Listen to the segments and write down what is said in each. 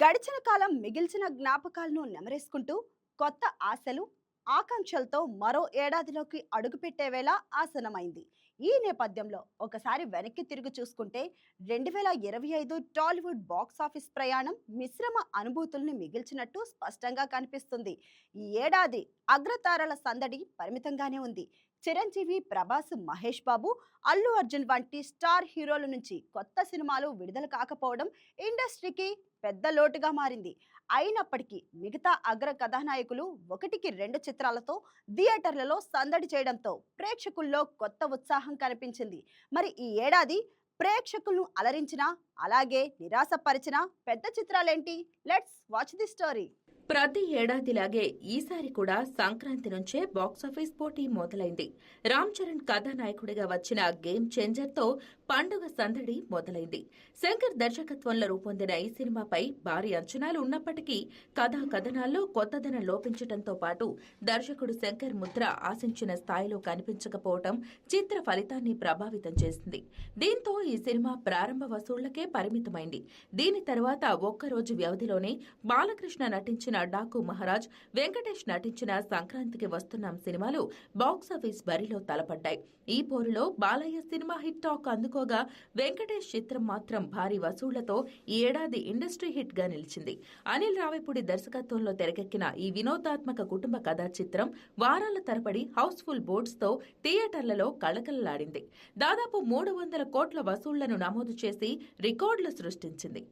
గడిచిన కాలం మిగిల్చిన జ్ఞాపకాలను నెమరేసుకుంటూ కొత్త ఆశలు, ఆకాంక్షలతో మరో ఏడాదిలోకి అడుగుపెట్టే వేళ ఆసనమైంది. ఈ నేపథ్యంలో ఒకసారి వెనక్కి తిరిగి చూసుకుంటే 2025 టాలీవుడ్ బాక్స్ ఆఫీస్ ప్రయాణం మిశ్రమ అనుభూతుల్ని మిగిల్చినట్టు స్పష్టంగా కనిపిస్తుంది. ఈ ఏడాది అగ్రతారల సందడి పరిమితంగానే ఉంది. చిరంజీవి, ప్రభాస్, మహేష్ బాబు, అల్లు అర్జున్ వంటి స్టార్ హీరోల నుంచి కొత్త సినిమాలు విడుదల కాకపోవడం ఇండస్ట్రీకి పెద్ద లోటుగా మారింది. అయినప్పటికీ మిగతా అగ్ర కథానాయకులు ఒకటికి రెండు చిత్రాలతో థియేటర్లలో సందడి చేయడంతో ప్రేక్షకుల్లో కొత్త ఉత్సాహం కనిపించింది. మరి ఈ ఏడాది ప్రేక్షకులను అలరించిన, అలాగే నిరాశపరిచిన పెద్ద చిత్రాలేంటి? Let's watch the story. ప్రతి ఏడాదిలాగే ఈసారి కూడా సంక్రాంతి నుంచే బాక్సాఫీస్ పోటీ మొదలైంది. రామ్ చరణ్ కథానాయకుడిగా వచ్చిన గేమ్ చేంజర్ తో పండుగ సందడి మొదలైంది. శంకర్ దర్శకత్వంలో రూపొందిన ఈ సినిమాపై భారీ అంచనాలు ఉన్నప్పటికీ కథనాల్లో కొత్తదనం లోపించడంతో పాటు దర్శకుడు శంకర్ ముద్ర ఆశించిన స్థాయిలో కనిపించకపోవడం చిత్ర ఫలితాన్ని ప్రభావితం చేసింది. దీంతో ఈ సినిమా ప్రారంభ వసూళ్లకే పరిమితమైంది. దీని తర్వాత ఒక్కరోజు వ్యవధిలోనే బాలకృష్ణ నటించిన డాకు మహారాజ్, వెంకటేష్ నటించిన సంక్రాంతికి వస్తున్నాం సినిమాలు బాక్సాఫీస్ బరిలో తలపడ్డాయి. ఈ పోరులో బాలయ్య సినిమా హిట్ టాక్ అందుకోగా వెంకటేష్ చిత్రం మాత్రం భారీ వసూళ్లతో ఈ ఏడాది ఇండస్ట్రీ హిట్ గా నిలిచింది. అనిల్ రావిపూడి దర్శకత్వంలో తెరకెక్కిన ఈ వినోదాత్మక కుటుంబ కథా చిత్రం వారాల తరబడి హౌస్ఫుల్ బోర్డ్స్ తో థియేటర్లలో కళకళలాడింది. దాదాపు 300 కోట్ల వసూళ్లను నమోదు చేసి రికార్డులు సృష్టించింది.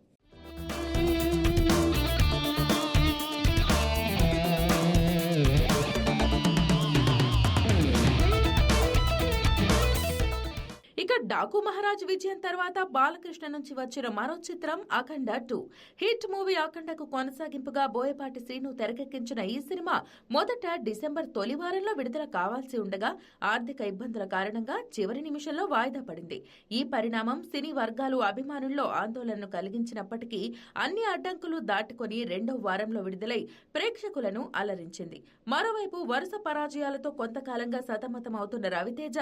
ఇక డాకు మహారాజ్ విజయం తర్వాత బాలకృష్ణ నుంచి వచ్చిన మరో చిత్రం అఖండ 2. హిట్ మూవీ అఖండకు కొనసాగింపుగా బోయపాటి శ్రీను తెరకెక్కించిన ఈ సినిమా మొదట డిసెంబర్ తొలి వారంలో విడుదల కావాల్సి ఉండగా ఆర్థిక ఇబ్బందుల కారణంగా చివరి నిమిషంలో వాయిదా పడింది. ఈ పరిణామం సినీ వర్గాలు, అభిమానుల్లో ఆందోళనను కలిగించినప్పటికీ అన్ని అడ్డంకులు దాటుకుని రెండో వారంలో విడుదలై ప్రేక్షకులను అలరించింది. మరోవైపు వరుస పరాజయాలతో కొంతకాలంగా సతమతమవుతున్న రవితేజ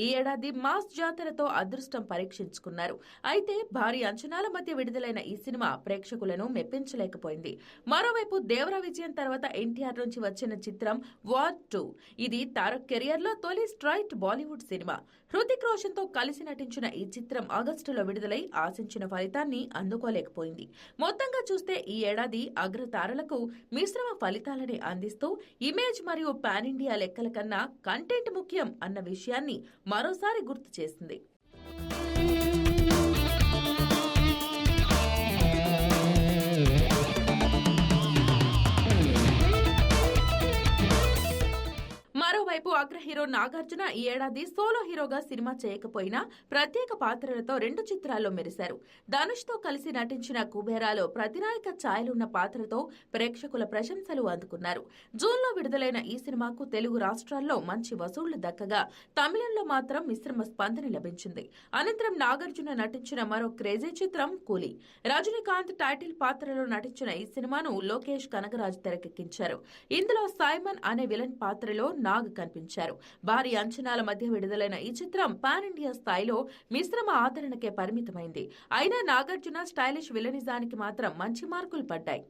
ఈ ఏడాది మాస్ జాతర అదృష్టం పరీక్షించుకున్నారు. అయితే భారీ అంచనాల మధ్య విడుదలైన ఈ సినిమా ప్రేక్షకులను మెప్పించలేకపోయింది. మరోవైపు దేవరా విజయం తర్వాత ఎన్టీఆర్ నుంచి వచ్చిన చిత్రం వార్ 2. ఇది తారక్ కెరియర్ లో తొలి స్ట్రైట్ బాలీవుడ్ సినిమా. హృతిక్ రోషన్ తో కలిసి నటించిన ఈ చిత్రం ఆగస్టులో విడుదలై ఆశించిన ఫలితాన్ని అందుకోలేకపోయింది. మొత్తంగా చూస్తే ఈ ఏడాది అగ్రతారలకు మిశ్రమ ఫలితాలని అందిస్తూ ఇమేజ్ మరియు పాన్ ఇండియా లెక్కల కన్నా కంటెంట్ ముఖ్యం అన్న విషయాన్ని మరోసారి గుర్తు చేసింది. మరోవైపు అగ్ర హీరో నాగార్జున ఈ ఏడాది సోలో హీరోగా సినిమా చేయకపోయినా ప్రత్యేక పాత్రలతో 2 చిత్రాల్లో మెరిశారు. ధనుష్ తో కలిసి నటించిన కుబేరాలో ప్రతినాయక ఛాయలున్న పాత్రతో ప్రేక్షకుల ప్రశంసలు అందుకున్నారు. జూన్లో విడుదలైన ఈ సినిమాకు తెలుగు రాష్ట్రాల్లో మంచి వసూళ్లు దక్కగా తమిళంలో మాత్రం మిశ్రమ స్పందన లభించింది. అనంతరం నాగార్జున నటించిన మరో క్రేజీ చిత్రం కూలీ. రజనీకాంత్ టైటిల్ పాత్రలో నటించిన ఈ సినిమాను లోకేష్ కనగరాజ్ తెరకెక్కించారు. ఇందులో సైమన్ అనే విలన్ పాత్రలో నాగ్ కనిపించారు. భారీ అంచనాల మధ్య విడుదలైన ఈ చిత్రం పాన్ ఇండియా స్థాయిలో మిశ్రమ ఆదరణకే పరిమితమైంది. అయినా నాగార్జున స్టైలిష్ విలనిజానికి మాత్రం మంచి మార్కులు పడ్డాయి.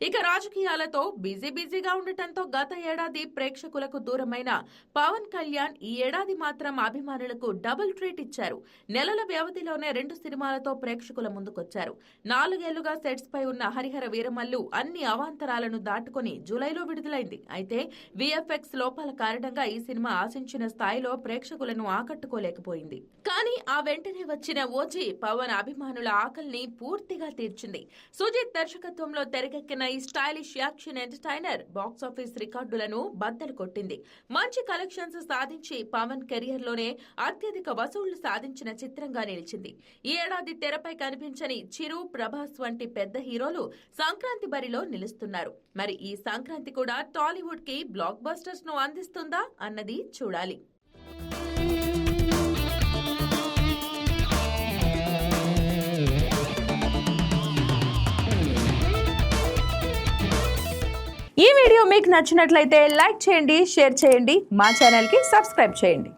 ఇక రాజకీయాలతో బిజీగా ఉండటంతో గత ఏడాది ప్రేక్షకులకు దూరమైన పవన్ కళ్యాణ్ ఈ ఏడాది మాత్రం అభిమానులకు డబుల్ ట్రీట్ ఇచ్చారు. నెలల వ్యవధిలోనే 2 సినిమాలతో ప్రేక్షకుల ముందుకొచ్చారు. 4 ఏళ్లుగా సెట్స్ పై ఉన్న హరిహర వీరమల్లు అన్ని అవాంతరాలను దాటుకుని జూలైలో విడుదలైంది. అయితే విఎఫ్ఎక్స్ లోపాల కారణంగా ఈ సినిమా ఆశించిన స్థాయిలో ప్రేక్షకులను ఆకట్టుకోలేకపోయింది. కానీ ఆ వెంటనే వచ్చిన ఓజీ పవన్ అభిమానుల ఆకలిని పూర్తిగా తీర్చింది. సుజిత్ దర్శకత్వంలో తెరకెక్కిన ఈ స్టైలిష్ యాక్షన్ ఎంటర్టైనర్ బాక్సాఫీస్ రికార్డులను బద్దలు కొట్టింది. మంచి కలెక్షన్స్ సాధించి పవన్ కెరియర్ లోనే అత్యధిక వసూళ్లు సాధించిన చిత్రంగా నిలిచింది. ఈ ఏడాది తెరపై కనిపించని చిరు, ప్రభాస్ వంటి పెద్ద హీరోలు సంక్రాంతి బరిలో నిలుస్తున్నారు. మరి ఈ సంక్రాంతి కూడా టాలీవుడ్ కి బ్లాక్ బస్టర్స్ ను అందిస్తుందా అన్నది చూడాలి. ఈ వీడియో మీకు నచ్చినట్లయితే లైక్ చేయండి, షేర్ చేయండి, మా ఛానల్కి సబ్స్క్రైబ్ చేయండి.